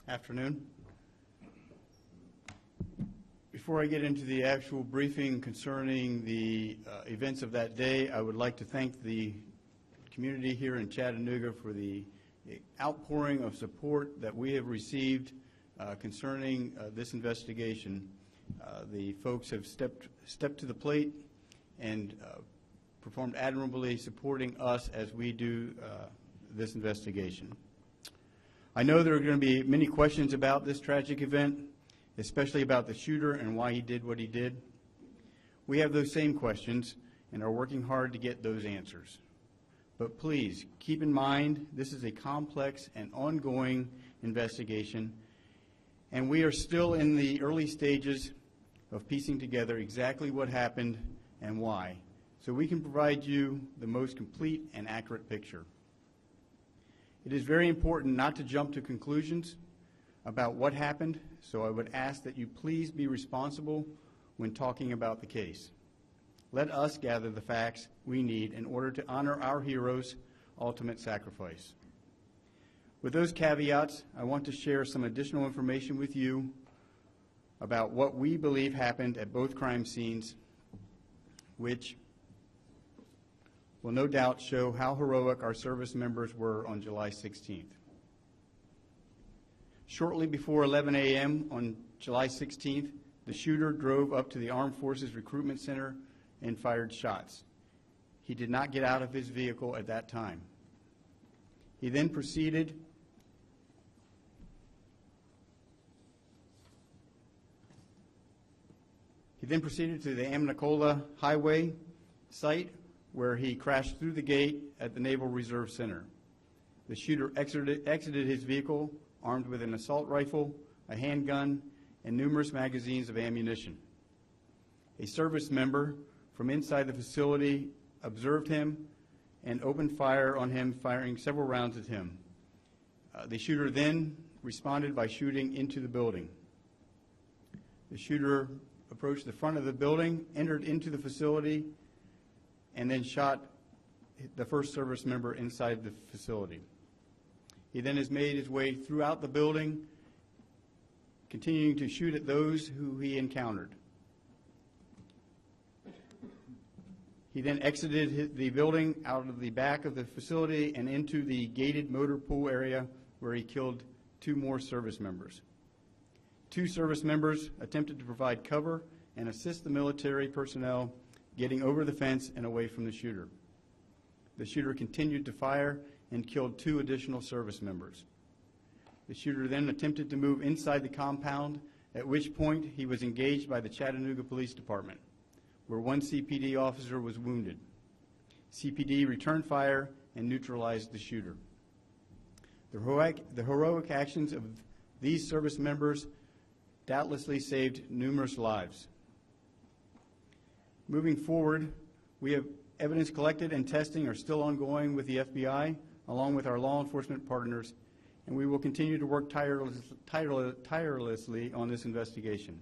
Afternoon. Before I get into the actual briefing concerning the events of that day, I would like to thank the community here in Chattanooga for the outpouring of support that we have received concerning this investigation. The folks have stepped to the plate and performed admirably supporting us as we do this investigation. I know there are going to be many questions about this tragic event, especially about the shooter and why he did what he did. We have those same questions and are working hard to get those answers. But please, keep in mind, this is a complex and ongoing investigation, and we are still in the early stages of piecing together exactly what happened and why, so we can provide you the most complete and accurate picture. It is very important not to jump to conclusions about what happened, so I would ask that you please be responsible when talking about the case. Let us gather the facts we need in order to honor our hero's ultimate sacrifice. With those caveats, I want to share some additional information with you about what we believe happened at both crime scenes, which will no doubt show how heroic our service members were on July 16th. Shortly before 11 a.m. on July 16th, the shooter drove up to the Armed Forces Recruitment Center and fired shots. He did not get out of his vehicle at that time. He then proceeded to the Amnicola Highway site, where he crashed through the gate at the Naval Reserve Center. The shooter exited his vehicle armed with an assault rifle, a handgun, and numerous magazines of ammunition. A service member from inside the facility observed him and opened fire on him, firing several rounds at him. The shooter then responded by shooting into the building. The shooter approached the front of the building, entered into the facility, and then shot the first service member inside the facility. He then has made his way throughout the building, continuing to shoot at those who he encountered. He then exited the building out of the back of the facility and into the gated motor pool area, where he killed 2 more service members. 2 service members attempted to provide cover and assist the military personnel getting over the fence and away from the shooter. The shooter continued to fire and killed 2 additional service members. The shooter then attempted to move inside the compound, at which point he was engaged by the Chattanooga Police Department, where 1 CPD officer was wounded. CPD returned fire and neutralized the shooter. The heroic actions of these service members doubtlessly saved numerous lives. Moving forward, we have evidence collected and testing are still ongoing with the FBI, along with our law enforcement partners, and we will continue to work tirelessly on this investigation.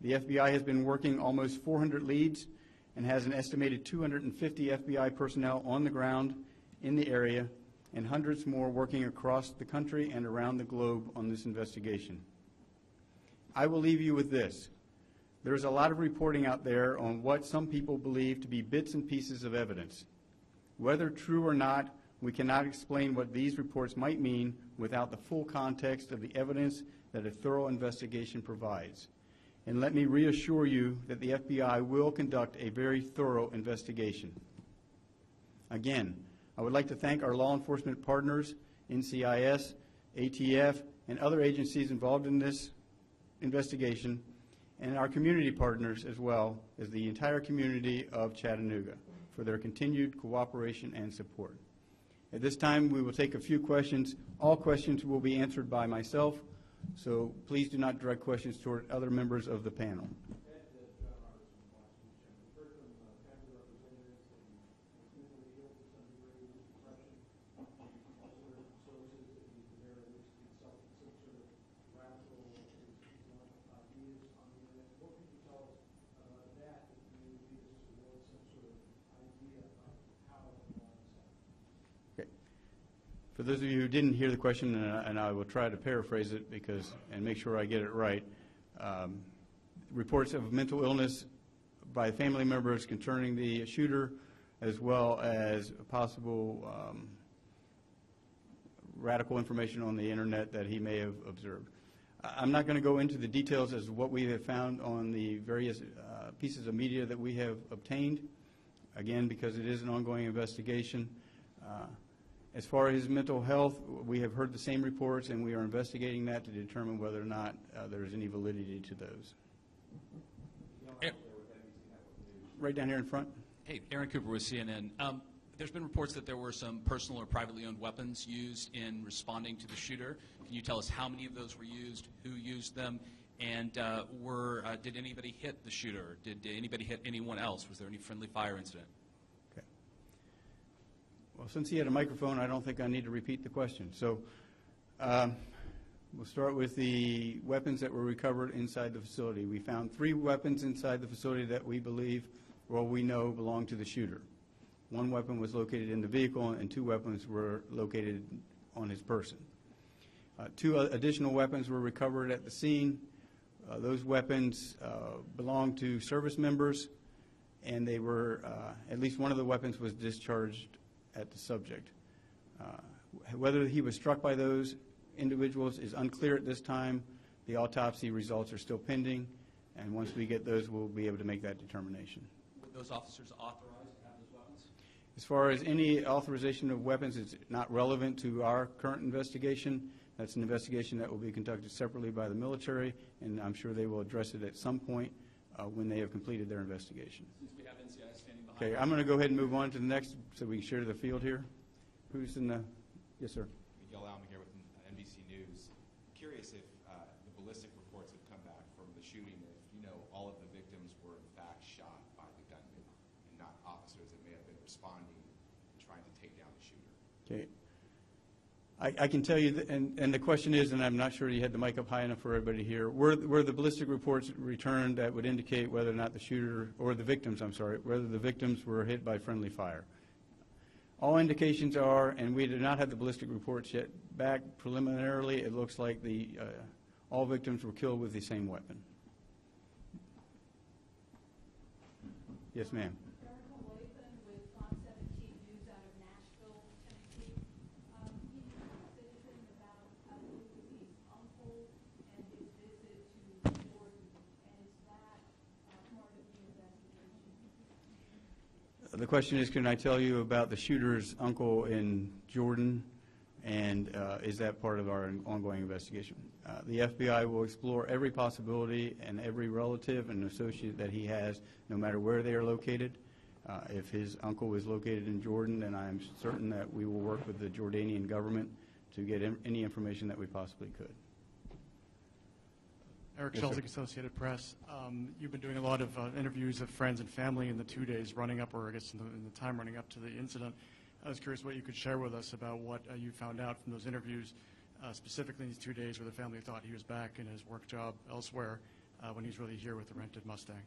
The FBI has been working almost 400 leads and has an estimated 250 FBI personnel on the ground in the area, and hundreds more working across the country and around the globe on this investigation. I will leave you with this. There is a lot of reporting out there on what some people believe to be bits and pieces of evidence. Whether true or not, we cannot explain what these reports might mean without the full context of the evidence that a thorough investigation provides. And let me reassure you that the FBI will conduct a very thorough investigation. Again, I would like to thank our law enforcement partners, NCIS, ATF, and other agencies involved in this investigation, and our community partners as well as the entire community of Chattanooga for their continued cooperation and support. At this time, we will take a few questions. All questions will be answered by myself, so please do not direct questions toward other members of the panel. For those of you who didn't hear the question, and I will try to paraphrase it and make sure I get it right, reports of mental illness by family members concerning the shooter, as well as possible radical information on the internet that he may have observed. I'm not going to go into the details as to what we have found on the various pieces of media that we have obtained, again, because it is an ongoing investigation. As far as his mental health, we have heard the same reports, and we are investigating that to determine whether or not there is any validity to those. Right down here in front. Hey, Aaron Cooper with CNN. There's been reports that there were some personal or privately owned weapons used in responding to the shooter. Can you tell us how many of those were used, who used them, and did anybody hit the shooter? Did anybody hit anyone else? Was there any friendly fire incident? Okay. Well, since he had a microphone, I don't think I need to repeat the question. So we'll start with the weapons that were recovered inside the facility. We found 3 weapons inside the facility that we believe, well, we know belong to the shooter. 1 weapon was located in the vehicle, and 2 weapons were located on his person. 2 additional weapons were recovered at the scene. Those weapons belonged to service members, and they were, at least one of the weapons was discharged at the subject. Whether he was struck by those individuals is unclear at this time. The autopsy results are still pending, and once we get those, we'll be able to make that determination. Were those officers authorized to have those weapons? As far as any authorization of weapons, it's not relevant to our current investigation. That's an investigation that will be conducted separately by the military, and I'm sure they will address it at some point when they have completed their investigation. Since we have NCIS standing behind Okay, I'm going to go ahead and move on to the next so we can share the field here. Who's in the, yes, sir. Miguel Alma here with NBC News. Curious if the ballistic reports have come back from the shooting, if you know all of the victims were in fact shot by the gunman and not officers that may have been responding and trying to take down the shooter. Okay. I can tell you, and the question is, and I'm not sure you had the mic up high enough for everybody to hear, were the ballistic reports returned that would indicate whether or not the shooter, or the victims, I'm sorry, whether the victims were hit by friendly fire? All indications are, and we do not have the ballistic reports yet back preliminarily, it looks like all victims were killed with the same weapon. Yes, ma'am. The question is, can I tell you about the shooter's uncle in Jordan, and is that part of our ongoing investigation? The FBI will explore every possibility and every relative and associate that he has, no matter where they are located. If his uncle is located in Jordan, then I'm certain that we will work with the Jordanian government to get any information that we possibly could. Eric Yes, Schulzig, Associated Press. You've been doing a lot of interviews of friends and family in the 2 days running up, or I guess in the time running up to the incident. I was curious what you could share with us about what you found out from those interviews, specifically in these 2 days where the family thought he was back in his work job elsewhere when he's really here with the rented Mustang.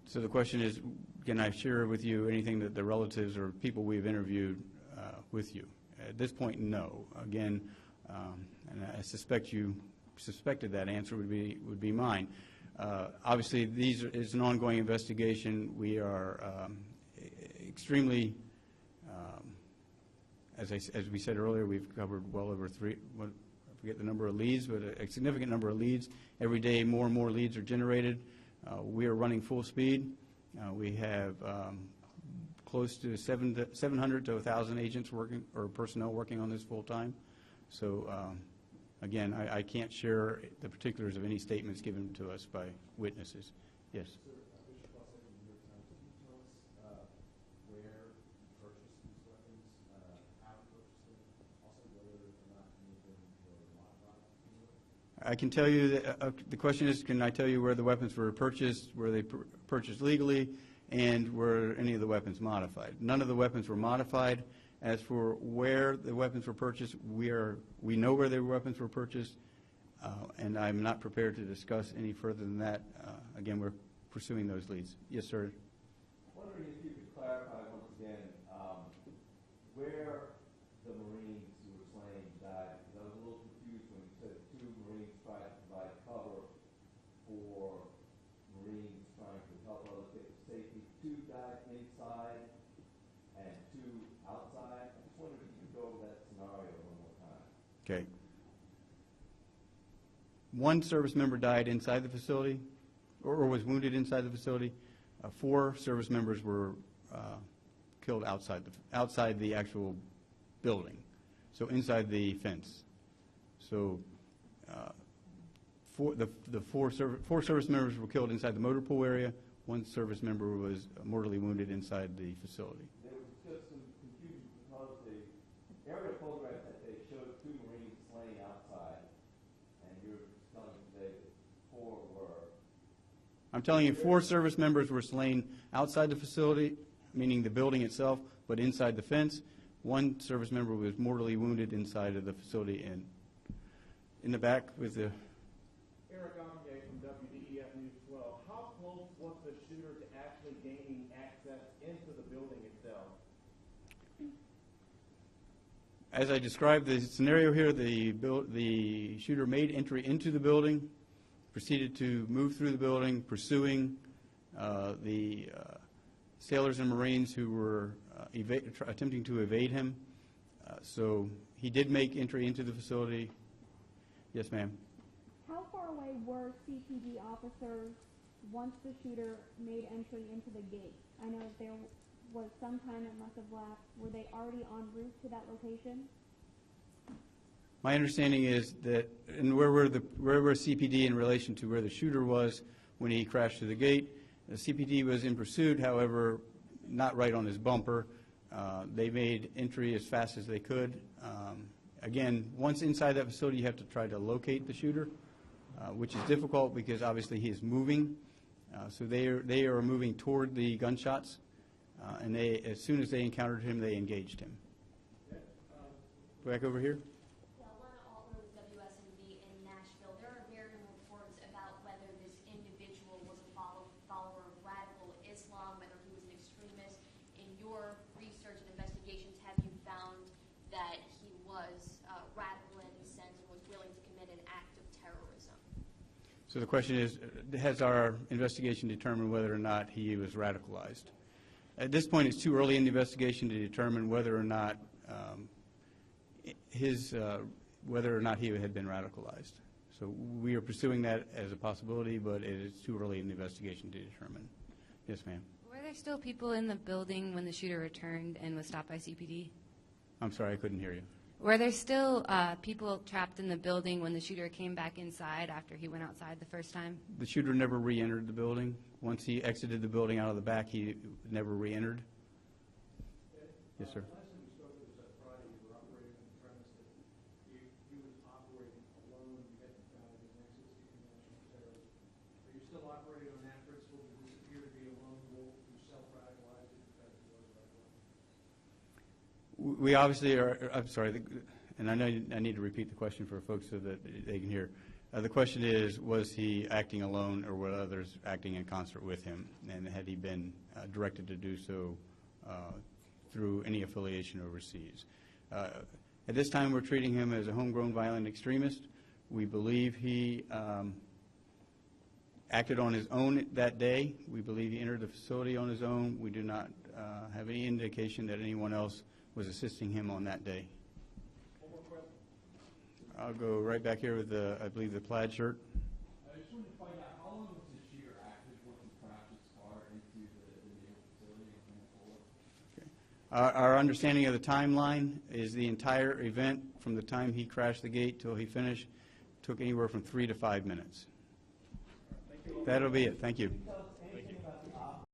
So the question is, can I share with you anything that the relatives or people we've interviewed with you? At this point, no. Again, and I suspect you suspected that answer would be mine. Obviously, is an ongoing investigation. We are extremely, as we said earlier, we've covered well over I forget the number of leads, but a significant number of leads. Every day, more and more leads are generated. We are running full speed. We have close to 700 to 1,000 agents working, or personnel working on this full time. So. Again, I can't share the particulars of any statements given to us by witnesses. Yes. Sir, Bishop Lawson from New York Times, can you tell us where you purchased these weapons, how you purchased them, also whether or not any of them were modified? I can tell you that the question is, can I tell you where the weapons were purchased, were they purchased legally, and were any of the weapons modified? None of the weapons were modified. As for where the weapons were purchased, we know where the weapons were purchased, and I'm not prepared to discuss any further than that. Again, we're pursuing those leads. Yes, sir. I'm wondering if you could clarify once again where the Okay. One service member died inside the facility, or was wounded inside the facility. 4 service members were killed outside the actual building, so inside the fence. So four service members were killed inside the motor pool area. 1 service member was mortally wounded inside the facility. There was just some confusion because the aerial photograph that they showed 2 Marines laying outside, and you're telling me today that 4 were. I'm telling you, 4 service members were slain outside the facility, meaning the building itself, but inside the fence. 1 service member was mortally wounded inside of the facility and in the back with the. Eric Omgay from WTVC News 12. How close was the shooter to actually gaining access into the building itself? As I described the scenario here, the shooter made entry into the building, proceeded to move through the building, pursuing the sailors and Marines who were attempting to evade him. So he did make entry into the facility. Yes, ma'am. How far away were CPD officers once the shooter made entry into the gate? I know there was some time that must have lapsed. Were they already en route to that location? My understanding is that, and where were CPD in relation to where the shooter was when he crashed through the gate? The CPD was in pursuit, however, not right on his bumper. They made entry as fast as they could. Again, once inside that facility, you have to try to locate the shooter, which is difficult because obviously he is moving. So they are moving toward the gunshots, and as soon as they encountered him, they engaged him. Back over here. Lana Altman with WSMV in Nashville. There are varying reports about whether this individual was a follower of radical Islam, whether he was an extremist. In your research and investigations, have you found that he was radical in any sense and was willing to commit an act of terrorism? So the question is, has our investigation determined whether or not he was radicalized? At this point, it's too early in the investigation to determine whether or not whether or not he had been radicalized. So we are pursuing that as a possibility, but it is too early in the investigation to determine. Yes, ma'am. Were there still people in the building when the shooter returned and was stopped by CPD? I'm sorry, I couldn't hear you. Were there still people trapped in the building when the shooter came back inside after he went outside the first time? The shooter never re-entered the building. Once he exited the building out of the back, he never re-entered. Yes, sir. Last time we spoke, it was Friday. You were operating on the premise that he was operating alone. You hadn't found any nexus to international terrorism. Are you still operating on that principle? Does this appear to be a lone wolf who self-radicalized in fact he was radicalized? We obviously are, I'm sorry, and I know I need to repeat the question for folks so that they can hear. The question is, was he acting alone or were others acting in concert with him? And had he been directed to do so through any affiliation overseas? At this time, we're treating him as a homegrown violent extremist. We believe he acted on his own that day. We believe he entered the facility on his own. We do not have any indication that anyone else was assisting him on that day. One more question. I'll go right back here with the, I believe, the plaid shirt. I just wanted to find out how long was the shooter active once he crashed his car into the naval facility in Pensacola? Our understanding of the timeline is the entire event from the time he crashed the gate till he finished took anywhere from 3 to 5 minutes. That'll be it. Thank you. Can you tell us anything about the